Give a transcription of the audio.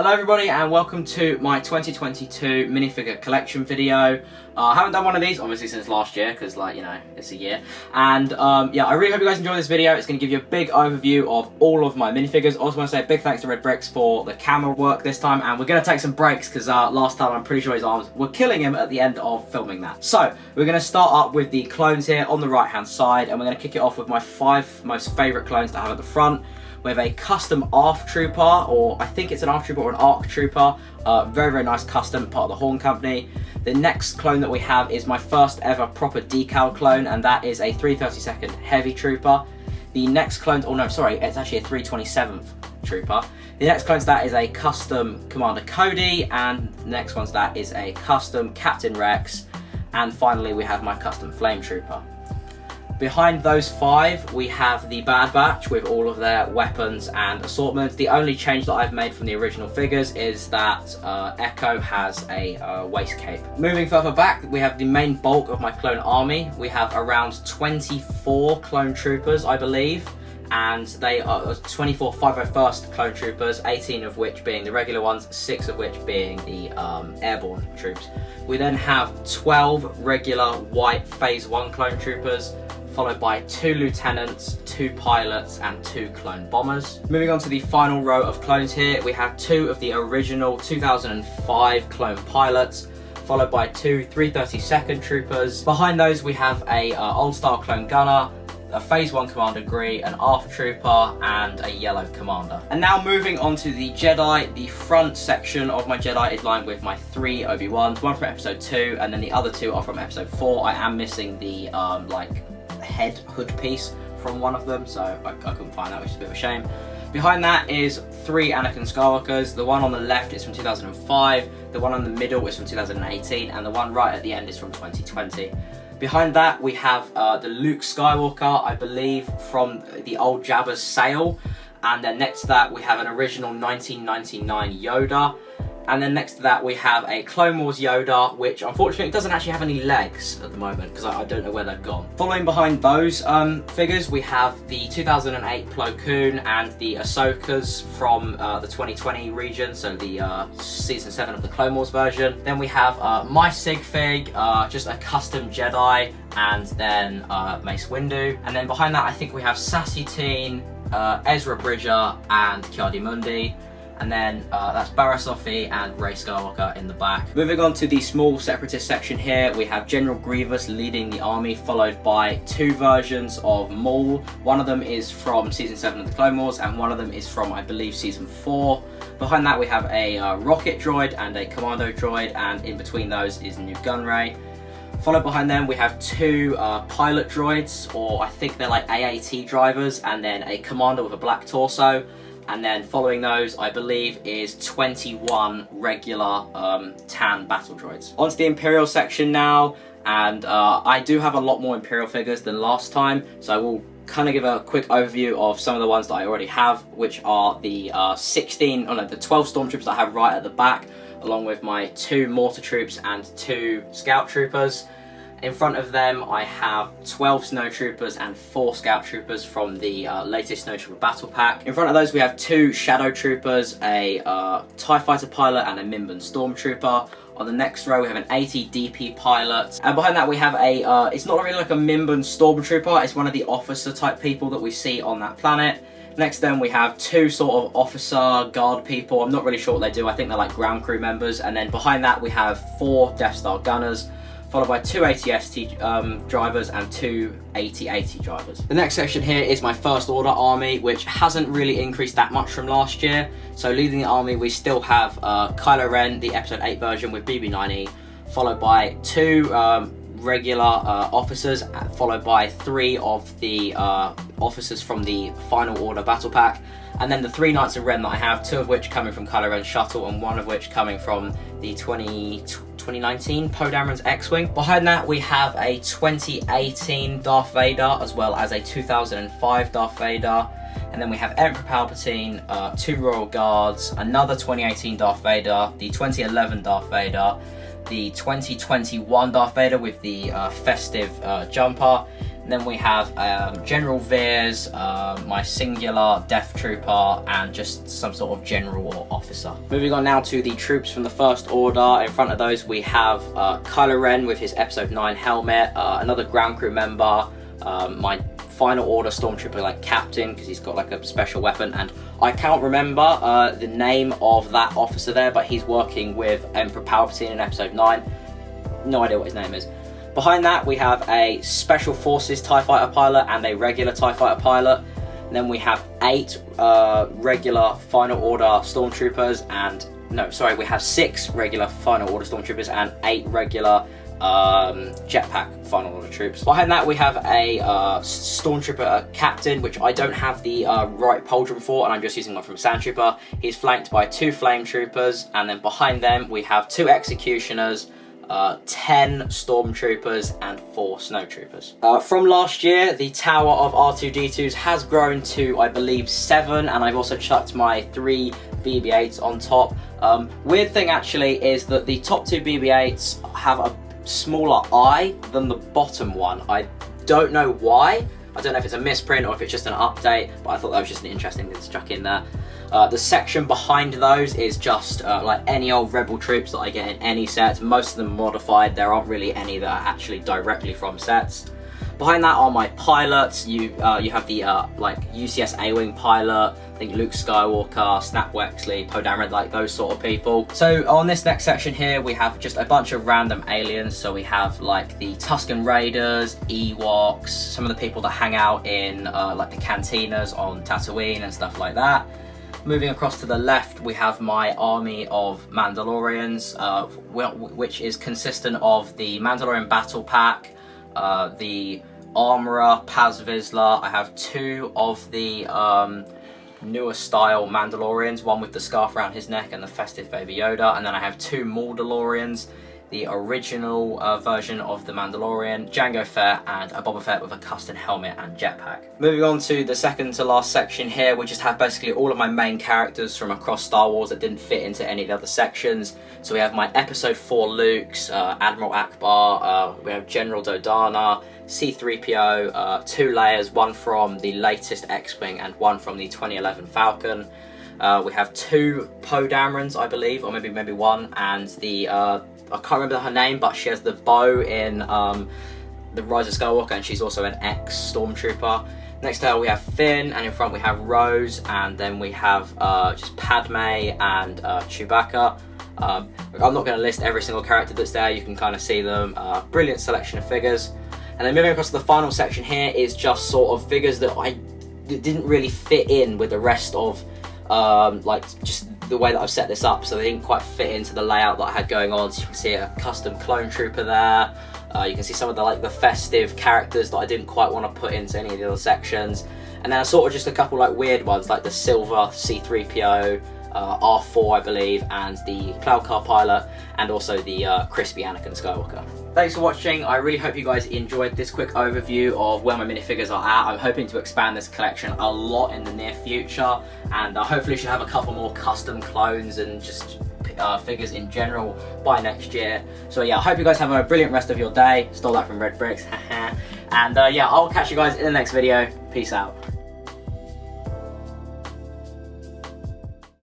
Hello everybody and welcome to my 2022 minifigure collection video. I haven't done one of these obviously since last year because, like, you know, it's a year. And yeah, I really hope you guys enjoy this video. It's going to give you a big overview of all of my minifigures. Also want to say a big thanks to Red Bricks for the camera work this time, and we're going to take some breaks because last time I'm pretty sure his arms were killing him at the end of filming that. So we're going to start up with the clones here on the right hand side, and we're going to kick it off with my 5 most favourite clones that I have at the front. We have a custom ARF Trooper, or I think it's an ARF Trooper or an ARC Trooper. Very, very nice custom, part of the Horn Company. The next clone that we have is my first ever proper decal clone, and that is a 332nd Heavy Trooper. The next clone, oh no, sorry, it's actually a 327th Trooper. The next clone to that is a custom Commander Cody, and the next one to that is a custom Captain Rex. And finally, we have my custom Flame Trooper. Behind those 5, we have the Bad Batch with all of their weapons and assortments. The only change that I've made from the original figures is that Echo has a waist cape. Moving further back, we have the main bulk of my clone army. We have around 24 clone troopers, I believe, and they are 24 501st clone troopers, 18 of which being the regular ones, 6 of which being the airborne troops. We then have 12 regular white Phase 1 clone troopers, followed by 2 lieutenants, 2 pilots, and 2 clone bombers. Moving on to the final row of clones here, we have 2 of the original 2005 clone pilots, followed by 2 332nd troopers. Behind those we have a old style clone gunner, a Phase 1 Commander Gree, an ARF Trooper, and a yellow Commander. And now moving on to the Jedi, the front section of my Jedi is lined with my 3 Obi-Wans, one from episode 2, and then the other 2 are from episode 4. I am missing the head hood piece from one of them, so I couldn't find that, which is a bit of a shame. Behind that is 3 Anakin Skywalkers. The one on the left is from 2005, the one on the middle is from 2018, and the one right at the end is from 2020. Behind that we have the Luke Skywalker, I believe from the old Jabba's sail, and then next to that we have an original 1999 Yoda. And then next to that we have a Clone Wars Yoda, which unfortunately doesn't actually have any legs at the moment because I don't know where they've gone. Following behind those figures, we have the 2008 Plo Koon and the Ahsokas from the 2020 region, so the Season 7 of the Clone Wars version. Then we have my Sig Fig, just a custom Jedi, and then Mace Windu. And then behind that I think we have Sassy Teen, Ezra Bridger, and Ki-Adi-Mundi. And then that's Barra Sophie and Rey Skywalker in the back. Moving on to the small Separatist section here, we have General Grievous leading the army, followed by 2 versions of Maul. One of them is from Season 7 of the Clone Wars, and one of them is from, I believe, Season 4. Behind that we have a rocket droid and a commando droid, and in between those is New Gunray. Followed behind them we have 2 pilot droids, or I think they're like AAT drivers, and then a commander with a black torso. And then following those, I believe, is 21 regular tan battle droids. Onto the Imperial section now, and I do have a lot more Imperial figures than last time, so I will kind of give a quick overview of some of the ones that I already have, which are the 12 Stormtroopers I have right at the back, along with my 2 Mortar Troops and 2 Scout Troopers. In front of them I have 12 Snow Troopers and 4 Scout Troopers from the latest Snow Trooper Battle Pack. In front of those we have 2 Shadow Troopers, a TIE Fighter Pilot and a Mimban Stormtrooper. On the next row we have an 80 DP Pilot. And behind that we have a, it's not really like a Mimban Stormtrooper, it's one of the officer type people that we see on that planet. Next then we have 2 sort of officer guard people. I'm not really sure what they do, I think they're like ground crew members. And then behind that we have 4 Death Star Gunners, followed by 2 AT-ST drivers and 2 AT-AT drivers. The next section here is my First Order army, which hasn't really increased that much from last year. So leading the army we still have Kylo Ren, the Episode 8 version with BB-9E, followed by 2 regular officers, followed by 3 of the officers from the Final Order Battle Pack, and then the 3 Knights of Ren that I have, 2 of which coming from Kylo Ren's shuttle and 1 of which coming from the 2019 Poe Dameron's X-Wing. Behind that we have a 2018 Darth Vader as well as a 2005 Darth Vader, and then we have Emperor Palpatine, 2 Royal Guards, another 2018 Darth Vader, the 2011 Darth Vader, the 2021 Darth Vader with the festive jumper, And then we have General Veers, my singular Death Trooper, and just some sort of general or officer. Moving on now to the troops from the First Order. In front of those we have Kylo Ren with his Episode 9 helmet, another ground crew member, my Final Order Stormtrooper like captain, because he's got like a special weapon, and I can't remember the name of that officer there, but he's working with Emperor Palpatine in Episode 9. No idea what his name is. Behind that we have a Special Forces TIE Fighter pilot and a regular TIE Fighter pilot. And then we have 8 regular Final Order Stormtroopers and... No, sorry, we have 6 regular Final Order Stormtroopers and 8 regular jetpack Final Order troops. Behind that we have a Stormtrooper captain, which I don't have the right pauldron for, and I'm just using one from Sandtrooper. He's flanked by 2 Flame Troopers, and then behind them we have 2 Executioners, 10 Stormtroopers and 4 Snow Troopers. From last year, the tower of R2-D2s has grown to, I believe, 7, and I've also chucked my 3 BB-8s on top. Weird thing actually is that the top 2 BB-8s have a smaller eye than the bottom one. I don't know why. I don't know if it's a misprint or if it's just an update, but I thought that was just an interesting thing to chuck in there. The section behind those is just like any old Rebel troops that I get in any set. Most of them modified. There aren't really any that are actually directly from sets. Behind that are my pilots. You have the like UCS A-Wing pilot, I think Luke Skywalker, Snap Wexley, Poe Dameron, like those sort of people. So on this next section here, we have just a bunch of random aliens. So we have like the Tusken Raiders, Ewoks, some of the people that hang out in like the cantinas on Tatooine and stuff like that. Moving across to the left, we have my army of Mandalorians, which is consistent of the Mandalorian Battle Pack, the Armorer, Paz Vizsla. I have 2 of the newer style Mandalorians, one with the scarf around his neck and the festive Baby Yoda, and then I have 2 Mandalorians, the original version of the Mandalorian, Jango Fett, and a Boba Fett with a custom helmet and jetpack. Moving on to the second to last section here, we just have basically all of my main characters from across Star Wars that didn't fit into any of the other sections. So we have my Episode 4 Lukes, Admiral Akbar, we have General Dodana, C-3PO, 2 layers, one from the latest X-Wing and one from the 2011 Falcon. We have 2 Poe Damerons, I believe, or maybe one, and the I can't remember her name, but she has the bow in The Rise of Skywalker, and she's also an ex-Stormtrooper. Next to her we have Finn, and in front we have Rose, and then we have just Padme and Chewbacca. I'm not going to list every single character that's there, you can kind of see them. Brilliant selection of figures. And then moving across to the final section here is just sort of figures that didn't really fit in with the rest of like just the way that I've set this up, so they didn't quite fit into the layout that I had going on. So you can see a custom clone trooper there. You can see some of the festive characters that I didn't quite want to put into any of the other sections, and then sort of just a couple like weird ones like the silver C-3PO, R4 I believe, and the Cloud Car pilot, and also the crispy Anakin Skywalker. Thanks for watching. I really hope you guys enjoyed this quick overview of where my minifigures are at. I'm hoping to expand this collection a lot in the near future, and hopefully should have a couple more custom clones and just figures in general by next year. So yeah, I hope you guys have a brilliant rest of your day. Stole that from Red Bricks. And yeah, I'll catch you guys in the next video. Peace out.